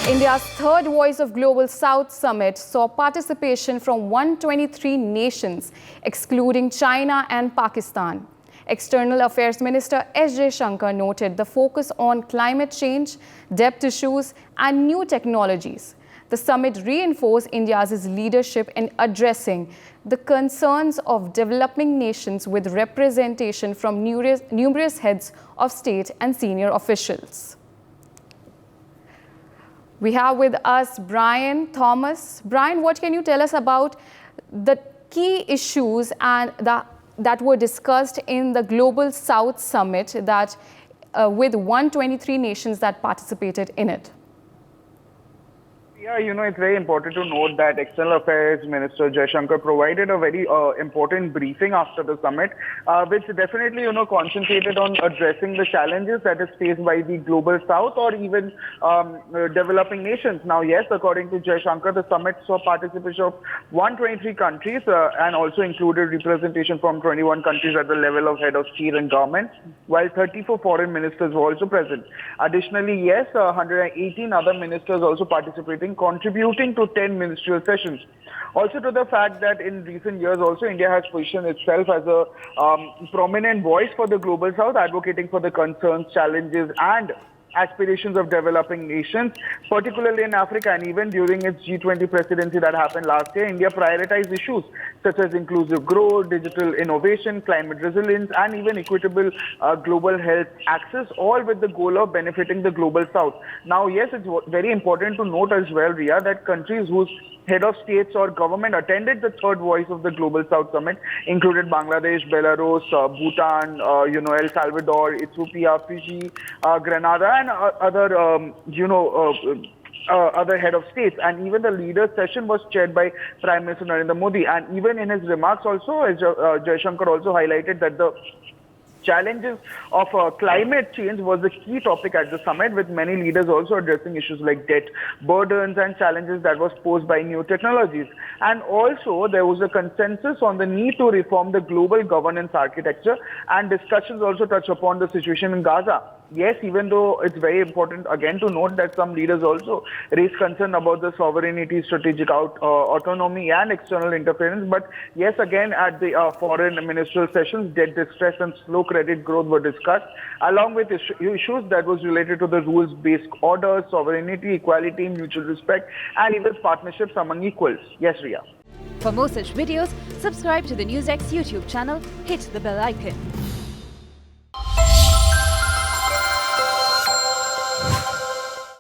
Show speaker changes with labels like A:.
A: India's third Voice of Global South Summit saw participation from 123 nations, excluding China and Pakistan. External Affairs Minister S. Jaishankar noted the focus on climate change, debt issues, and new technologies. The summit reinforced India's leadership in addressing the concerns of developing nations with representation from numerous heads of state and senior officials. We have with us Brian Thomas. Brian, what can you tell us about the key issues and that were discussed in the Global South Summit that with 123 nations that participated in it?
B: Yeah, it's very important to note that External Affairs Minister Jaishankar provided a very important briefing after the summit, which definitely, concentrated on addressing the challenges that is faced by the Global South or even developing nations. Now, yes, according to Jaishankar, the summit saw participation of 123 countries and also included representation from 21 countries at the level of head of state and government, while 34 foreign ministers were also present. Additionally, yes, 118 other ministers also participating, contributing to 10 ministerial sessions. Also to the fact that in recent years also India has positioned itself as a prominent voice for the Global South, advocating for the concerns, challenges and aspirations of developing nations, particularly in Africa. And even during its G20 presidency that happened last year, India prioritized issues such as inclusive growth, digital innovation, climate resilience, and even equitable global health access, all with the goal of benefiting the Global South. Now, yes, it's very important to note as well, Ria, that countries whose head of states or government attended the third Voice of the Global South Summit included Bangladesh, Belarus, Bhutan, El Salvador, Ethiopia, Fiji, Grenada, and other, other head of states. And even the leaders session was chaired by Prime Minister Narendra Modi. And even in his remarks also, Jaishankar also highlighted that the challenges of climate change was the key topic at the summit, with many leaders also addressing issues like debt burdens and challenges that was posed by new technologies. And also there was a consensus on the need to reform the global governance architecture, and discussions also touch upon the situation in Gaza. Yes, even though it's very important again to note that some leaders also raise concern about the sovereignty, strategic autonomy and external interference. But yes, again at the foreign ministerial sessions, debt distress and slow credit growth were discussed, along with issues that was related to the rules-based order, sovereignty, equality, mutual respect, and even partnerships among equals. Yes, Ria.
C: For more such videos, subscribe to the NewsX YouTube channel, hit the bell icon.